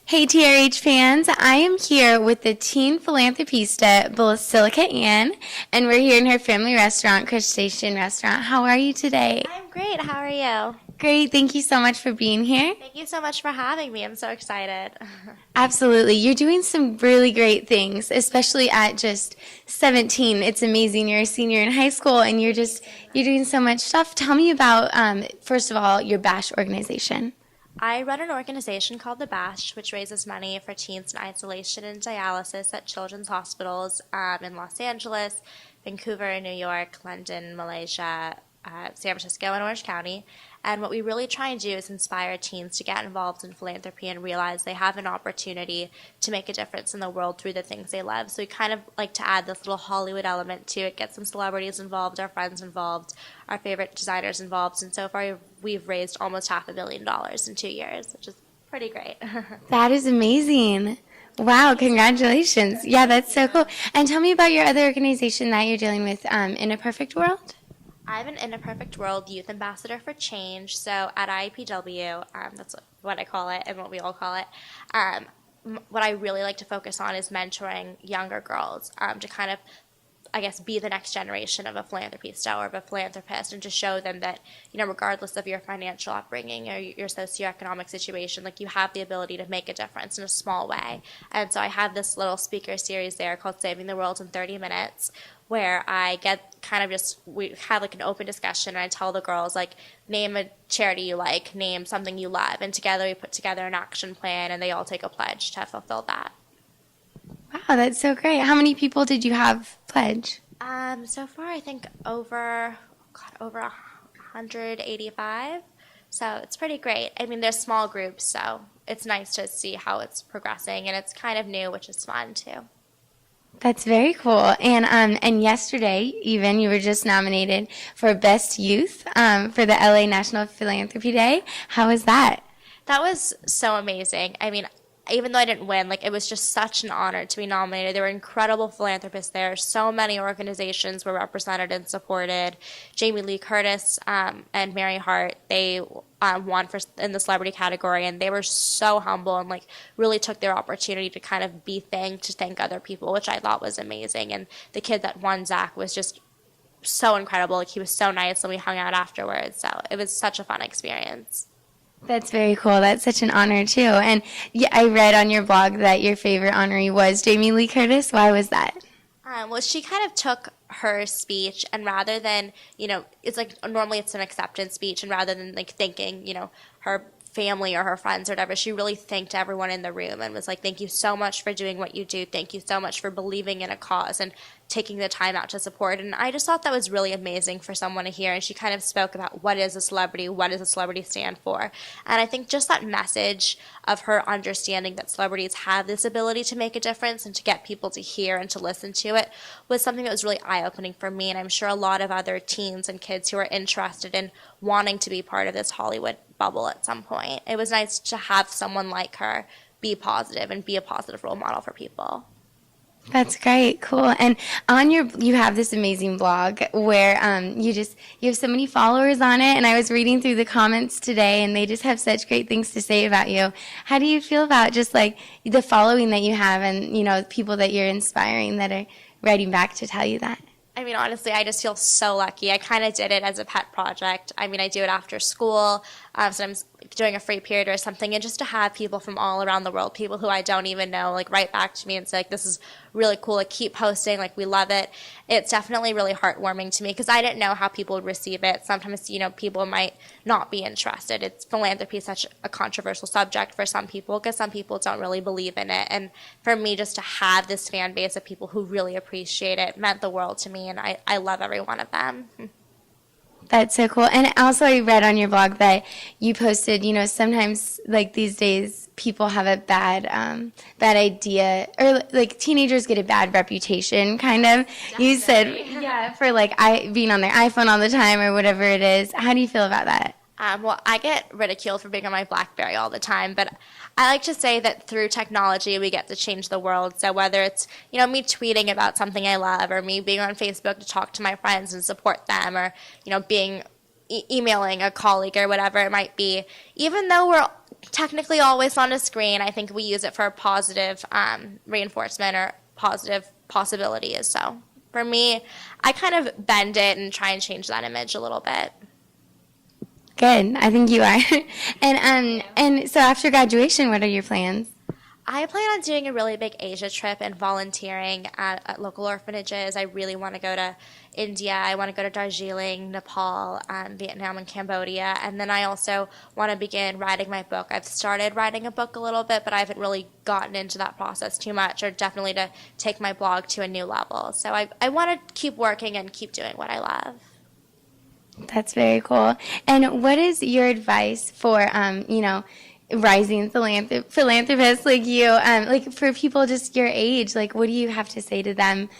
Hey TRH fans, I am here with the teen philanthropista Bosilika An, and we're here in her family restaurant, Crustacean Restaurant. How are you today? I'm great. How are you? Great, thank you so much for being here. Thank you so much for having me. I'm so excited. Absolutely, you're doing some really great things, especially at just 17. It's amazing. You're a senior in high school, and you're doing so much stuff. Tell me about first of all your BASH organization. I run an organization called The Bash, which raises money for teens in isolation and dialysis at children's hospitals in Los Angeles, Vancouver, New York, London, Malaysia, San Francisco, and Orange County. And what we really try and do is inspire teens to get involved in philanthropy and realize they have an opportunity to make a difference in the world through the things they love. So we kind of like to add this little Hollywood element to it, get some celebrities involved, our friends involved, our favorite designers involved. And so far, we've raised almost $500 million in 2 years, which is pretty great. That is amazing. Wow, congratulations. Yeah, that's so cool. And tell me about your other organization that you're dealing with, In a Perfect World? I'm an In a Perfect World Youth Ambassador for Change. So at IPW, that's what I call it and what we all call it. What I really like to focus on is mentoring younger girls to kind of, I guess, be the next generation of a philanthropista or of a philanthropist, and to show them that, regardless of your financial upbringing or your socioeconomic situation, like, you have the ability to make a difference in a small way. And so I have this little speaker series there called Saving the World in 30 Minutes, where I get kind of we have like an open discussion, and I tell the girls, like, name a charity you like, name something you love, and together we put together an action plan, and they all take a pledge to fulfill that. Wow, that's so great. How many people did you have pledge? So far, I think over 185. So it's pretty great. I mean, there's small groups, so it's nice to see how it's progressing, and it's kind of new, which is fun too. That's very cool. And yesterday, even you were just nominated for Best Youth for the LA National Philanthropy Day. How was that? That was so amazing. I mean, even though I didn't win, like, it was just such an honor to be nominated. There were incredible philanthropists there. So many organizations were represented and supported. Jamie Lee Curtis and Mary Hart, they won in the celebrity category, and they were so humble and, like, really took their opportunity to kind of be thanked, to thank other people, which I thought was amazing. And the kid that won, Zach, was just so incredible. Like, he was so nice, and we hung out afterwards. So it was such a fun experience. That's very cool. That's such an honor, too. And yeah, I read on your blog that your favorite honoree was Jamie Lee Curtis. Why was that? Well, she kind of took her speech, and rather than, it's like normally it's an acceptance speech, and rather than, like, thanking, her family or her friends or whatever, she really thanked everyone in the room and was like, thank you so much for doing what you do. Thank you so much for believing in a cause and taking the time out to support. And I just thought that was really amazing for someone to hear. And she kind of spoke about what is a celebrity, what does a celebrity stand for. And I think just that message of her understanding that celebrities have this ability to make a difference and to get people to hear and to listen to it was something that was really eye-opening for me. And I'm sure a lot of other teens and kids who are interested in wanting to be part of this Hollywood bubble at some point. It was nice to have someone like her be positive and be a positive role model for people. That's great, cool. And you have this amazing blog where you have so many followers on it, and I was reading through the comments today, and they just have such great things to say about you. How do you feel about just like the following that you have, and people that you're inspiring that are writing back to tell you that? I mean, honestly, I just feel so lucky. I kind of did it as a pet project. I mean, I do it after school, sometimes doing a free period or something, and just to have people from all around the world, people who I don't even know, like, write back to me and say, like, this is really cool, like, keep posting, like, we love it. It's definitely really heartwarming to me because I didn't know how people would receive it. Sometimes, people might not be interested. Philanthropy is such a controversial subject for some people because some people don't really believe in it. And for me, just to have this fan base of people who really appreciate it meant the world to me, and I love every one of them. That's so cool. And also I read on your blog that you posted, sometimes like these days people have a bad idea, or like teenagers get a bad reputation kind of. Definitely. You said, yeah, for like being on their iPhone all the time or whatever it is. How do you feel about that? Well, I get ridiculed for being on my BlackBerry all the time, but I like to say that through technology we get to change the world. So whether it's, me tweeting about something I love, or me being on Facebook to talk to my friends and support them, or, being emailing a colleague or whatever it might be. Even though we're technically always on a screen, I think we use it for positive reinforcement or positive possibilities. So for me, I kind of bend it and try and change that image a little bit. Good. I think you are. And so after graduation, what are your plans? I plan on doing a really big Asia trip and volunteering at local orphanages. I really want to go to India. I want to go to Darjeeling, Nepal, Vietnam, and Cambodia. And then I also want to begin writing my book. I've started writing a book a little bit, but I haven't really gotten into that process too much, or definitely to take my blog to a new level. So I want to keep working and keep doing what I love. That's very cool. And what is your advice for, rising philanthropists like you, like for people just your age? Like, what do you have to say to them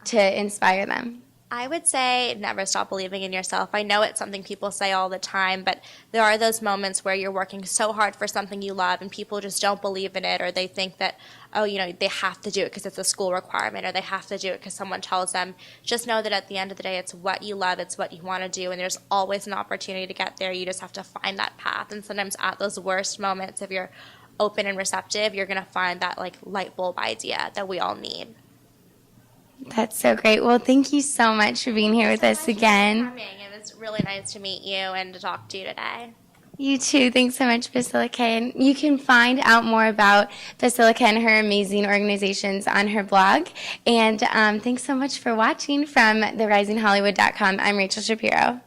to inspire them? I would say never stop believing in yourself. I know it's something people say all the time, but there are those moments where you're working so hard for something you love and people just don't believe in it, or they think that, they have to do it because it's a school requirement, or they have to do it because someone tells them. Just know that at the end of the day, it's what you love, it's what you want to do, and there's always an opportunity to get there. You just have to find that path. And sometimes at those worst moments, if you're open and receptive, you're going to find that light bulb idea that we all need. That's so great. Well, thank you so much for being here with us again. It was really nice to meet you and to talk to you today. You too. Thanks so much, Bosilika. And you can find out more about Bosilika and her amazing organizations on her blog. And thanks so much for watching from therisinghollywood.com. I'm Rachel Shapiro.